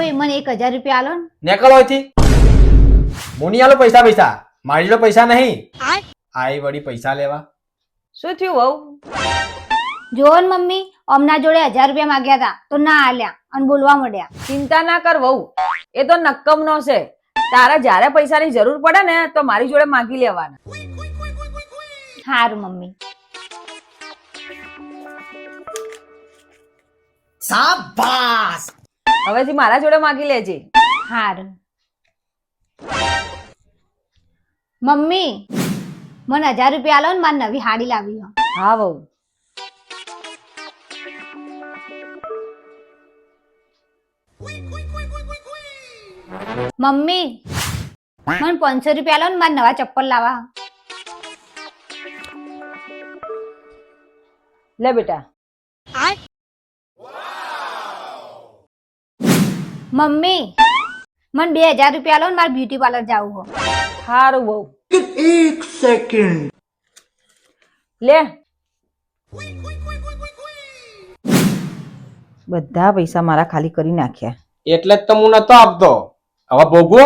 ઓય મને 1000 રૂપિયા આલો ને. નેકળ હોયથી મોની આલો પૈસા મારી જોડે પૈસા નહીં. આઈ વળી પૈસા લેવા. શું થયું વહુ? જોવો ને મમ્મી અમના જોડે 1000 રૂપિયા માંગ્યા હતા તો ના આલ્યા અને બોલવા મળ્યા. ચિંતા ના કર વહુ, એ તો નક્કમનો છે. તારા જ્યારે પૈસાની જરૂર પડે ને તો મારી જોડે માંગી લેવાના. હારું મમ્મી. શાબાશ. હવેથી મારા જોડે માંગી લેજે. હારું. મમ્મી મને 1000 રૂપિયા આલો ને મારે નવી હાડી લાવી હો. હા વહુ. મમ્મી મને 500 રૂપિયા આલો ને મારે નવા ચપ્પલ લાવવા. લે બેટા. મમ્મી મને 2000 રૂપિયા આલો ને મારે બ્યુટી પાર્લર જવું હો. હારું વહુ. 1 સેકન્ડ. લે. બધા પૈસા મારા ખાલી કરી નાખ્યા. એટલે જ તો હું નતો આપતો. હવે ભોગવો.